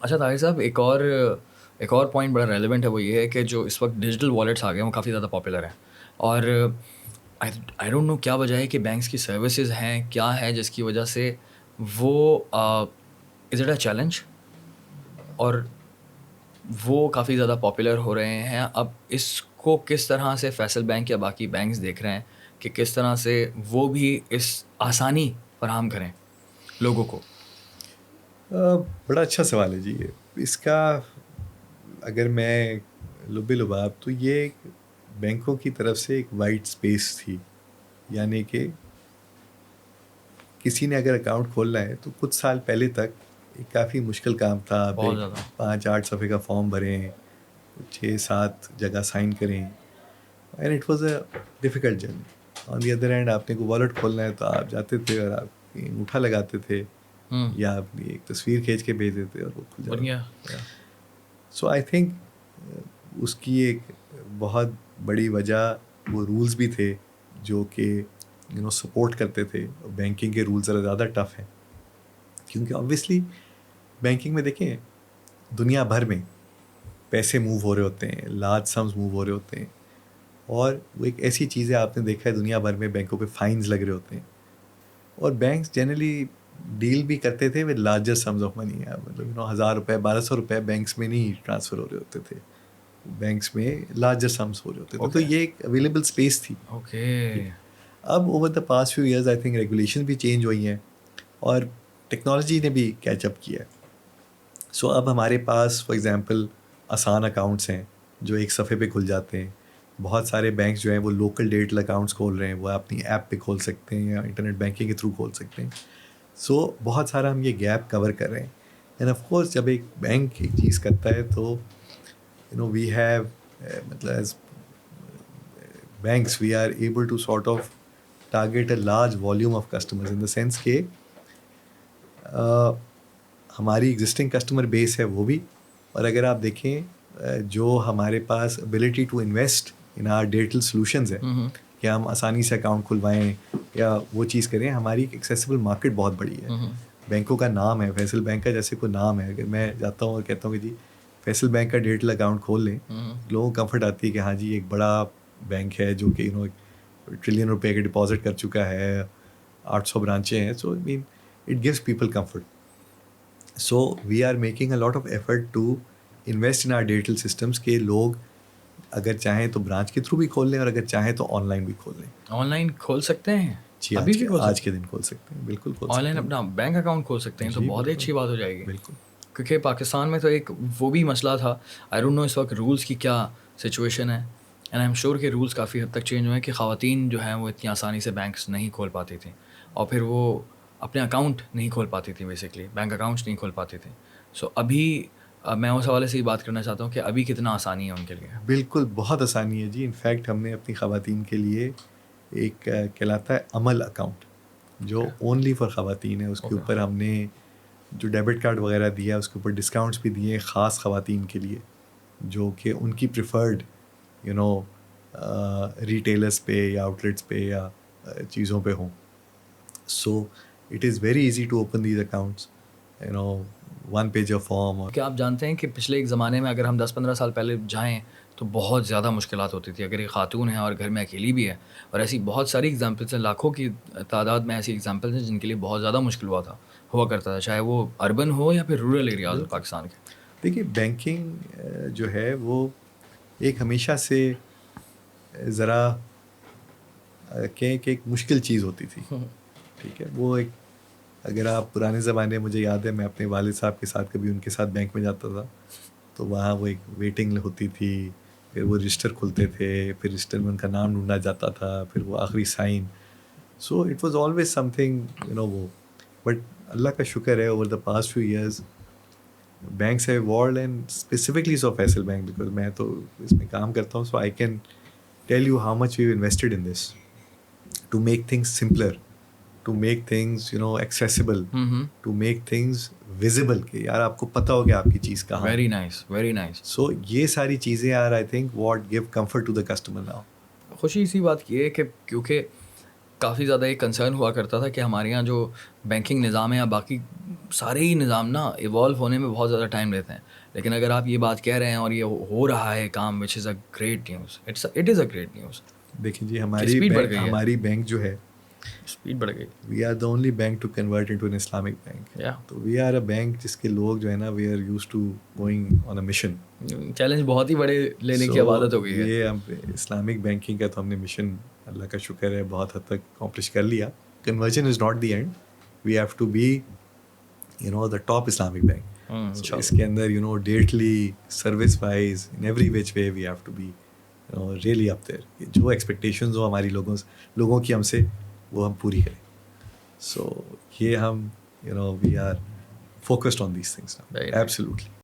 اچھا طاہر صاحب، ایک اور پوائنٹ بڑا ریلیونٹ ہے، وہ یہ ہے کہ جو اس وقت ڈیجیٹل والیٹس آ گئے ہیں وہ کافی زیادہ پاپولر ہیں، اور آئی ڈونٹ نو کیا وجہ ہے کہ بینکس کی سروسز ہیں کیا ہے جس کی وجہ سے وہ از اٹ اے چیلنج، اور وہ کافی زیادہ پاپولر ہو رہے ہیں. اب اس کو کس طرح سے فیصل بینک یا باقی بینکس دیکھ رہے ہیں کہ کس طرح سے وہ بھی اس آسانی فراہم کریں لوگوں کو؟ بڑا اچھا سوال ہے جی. اس کا اگر میں لب لباب تو یہ ایک بینکوں کی طرف سے ایک وائٹ سپیس تھی، یعنی کہ کسی نے اگر اکاؤنٹ کھولنا ہے تو کچھ سال پہلے تک ایک کافی مشکل کام تھا. آپ بہت ایک زیادہ 5-8 صفحے کا فارم بھریں، 6-7 جگہ سائن کریں، and it was a difficult journey. On the other hand آپ نے کوئی والیٹ کھولنا ہے تو آپ جاتے تھے اور آپ انگوٹھا لگاتے تھے یا آپ ایک تصویر کھینچ کے بھیج دیتے اور وہ کھل جاتا. بنیا. سو آئی تھنک اس کی ایک بہت بڑی وجہ وہ رولز بھی تھے جو کہ سپورٹ کرتے تھے. بینکنگ کے رولز ذرا زیادہ ٹف ہیں کیونکہ آبویسلی بینکنگ میں دیکھیں دنیا بھر میں پیسے موو ہو رہے ہوتے ہیں، لارج سمز موو ہو رہے ہوتے ہیں، اور وہ ایک ایسی چیز ہے آپ نے دیکھا ہے دنیا بھر میں بینکوں پہ فائنز لگ رہے ہوتے ہیں، اور بینکس جنرلی ڈیل بھی کرتے تھے with larger sums of money. مطلب 1000 روپے 1200 روپے بینکس میں نہیں ٹرانسفر ہو رہے ہوتے تھے، بینکس میں لارجر سمز ہو رہے ہوتے تھے. تو یہ ایک اویلیبل اسپیس تھی. اوکے. اب over the past few years I think regulation بھی چینج ہوئی ہیں اور ٹیکنالوجی نے بھی کیچ اپ کیا ہے. سو اب ہمارے پاس فار ایگزامپل آسان اکاؤنٹس ہیں جو ایک صفحے پہ کھل جاتے ہیں. بہت سارے بینکس جو ہیں وہ لوکل ڈیجیٹل اکاؤنٹس کھول رہے ہیں، وہ اپنی ایپ پہ کھول سکتے ہیں یا انٹرنیٹ بینکنگ کے تھرو کھول سکتے ہیں. سو بہت سارا ہم یہ گیپ کور کر رہے ہیں. اینڈ آف کورس جب ایک بینک ایک چیز کرتا ہے تو وی ہیو مطلب as banks we are able to sort of target a large volume of customers in the sense کہ ہماری ایگزسٹنگ کسٹمر بیس ہے وہ بھی، اور اگر آپ دیکھیں جو ہمارے پاس ability to invest in our digital solutions ہے کہ ہم آسانی سے اکاؤنٹ کھلوائیں یا وہ چیز کریں، ہماری ایکسیسیبل مارکیٹ بہت بڑی ہے. بینکوں کا نام ہے، فیصل بینک کا جیسے کوئی نام ہے، اگر میں جاتا ہوں اور کہتا ہوں کہ جی فیصل بینک کا ڈیجیٹل اکاؤنٹ کھول لیں، لوگوں کو کمفرٹ آتی ہے کہ ہاں جی ایک بڑا بینک ہے جو کہ ٹریلین روپے کے ڈپازٹ کر چکا ہے، 800 برانچیں ہیں. So main it gives people comfort. So we are making a lot of effort to invest in our digital systems کہ لوگ اگر چاہیں تو برانچ کے تھرو بھی کھول لیں اور اگر چاہیں تو آن لائن بھی کھول لیں. آن لائن کھول سکتے ہیں؟ جی ابھی بھی کھول آج سکتے کے ہیں؟ دن کھول سکتے ہیں، بالکل کھول آن سکتے لائن ہیں. اپنا بینک اکاؤنٹ کھول سکتے ہیں تو جی بہت ہی بالکل اچھی بات ہو جائے گی. بالکل. کیونکہ پاکستان میں تو ایک وہ بھی مسئلہ تھا، آئی ڈونٹ نو اس وقت رولس کی کیا سچویشن ہے، اینڈ آئی ایم شیور کہ رولس کافی حد تک چینج ہوئے ہیں کہ خواتین جو ہیں وہ اتنی آسانی سے بینکس نہیں کھول پاتی تھیں، اور پھر وہ اپنے اکاؤنٹ نہیں کھول پاتی تھیں، بیسکلی بینک اکاؤنٹس نہیں کھول پاتی تھیں. سو ابھی میں اس حوالے سے ہی بات کرنا چاہتا ہوں کہ ابھی کتنا آسانی ہے ان کے لیے. بالکل بہت آسانی ہے جی. انفیکٹ ہم نے اپنی خواتین کے لیے ایک کہلاتا ہے عمل اکاؤنٹ جو اونلی فار خواتین ہے. اس کے اوپر ہم نے جو ڈیبٹ کارڈ وغیرہ دیا اس کے اوپر ڈسکاؤنٹس بھی دیے خاص خواتین کے لیے جو کہ ان کی پریفرڈ ریٹیلرس پہ یا آؤٹلیٹس پہ یا چیزوں پہ ہوں. So it is very easy to open these accounts, one page of form. کہ آپ جانتے ہیں کہ پچھلے ایک زمانے میں اگر ہم 10-15 سال پہلے جائیں تو بہت زیادہ مشکلات ہوتی تھی. اگر ایک خاتون ہے اور گھر میں اکیلی بھی ہے، اور ایسی بہت ساری ایگزامپلس ہیں، لاکھوں کی تعداد میں ایسی ایگزامپلس ہیں جن کے لیے بہت زیادہ مشکل ہوا کرتا تھا، چاہے وہ اربن ہو یا پھر رورل ایریاز پاکستان کے. دیکھیے بینکنگ جو ہے وہ ایک ہمیشہ سے ذرا کہ ایک مشکل چیز ہوتی تھی. ٹھیک ہے، وہ ایک اگر آپ پرانے زمانے، مجھے یاد ہے میں اپنے والد صاحب کے ساتھ کبھی ان کے ساتھ بینک میں جاتا تھا تو وہاں وہ ایک ویٹنگ ہوتی تھی، پھر وہ رجسٹر کھلتے تھے، پھر رجسٹر میں ان کا نام ڈھونڈا جاتا تھا، پھر وہ آخری sign. So it was always something وہ. بٹ اللہ کا شکر ہے over the past few years banks have evolved and specifically so Faisal bank because میں تو اس میں کام کرتا ہوں. So I can tell you how much we invested in this to make things simpler, to make things accessible, to make things visible کہ یار آپ کو پتہ ہو کہ آپ کی چیز کہاں ہے. Very nice very nice. So یہ ساری چیزیں are I think what give comfort to the customer now. خوشی اسی بات کی ہے کہ کیونکہ کافی زیادہ ایک کنسرن ہوا کرتا تھا کہ ہمارے یہاں جو بینکنگ نظام ہے یا باقی سارے ہی نظام نا ایوالو ہونے میں بہت زیادہ ٹائم لیتے ہیں. لیکن اگر آپ یہ بات کہہ رہے ہیں اور یہ ہو رہا ہے کام, which is a great news, it is a great news. دیکھیں جی اسپیڈ بڑھ گئی ہے, ہماری بینک جو ہے اسپیڈ بڑھ گئی. We are the only bank to convert into an Islamic bank. تو وی آر اے بینک جس کے لوگ جو ہے نا we are use to going on a mission. Challenge بہت ہی بڑے لینے کی عادت ہو گئی ہے. یہ ہم اسلامک بینکنگ کا تو ہم نے مشن اللہ کا شکر ہے بہت حد تک اکمپلش کر لیا. Conversion is not the end, we have to be the top Islamic bank. اس کے اندر ڈیٹلی service wise in every which way we have to be really up there. جو ایکسپیکٹیشنز ہو ہماری لوگوں کی ہم سے, وہ ہم پوری کریں. سو یہ ہم we are focused on these things absolutely.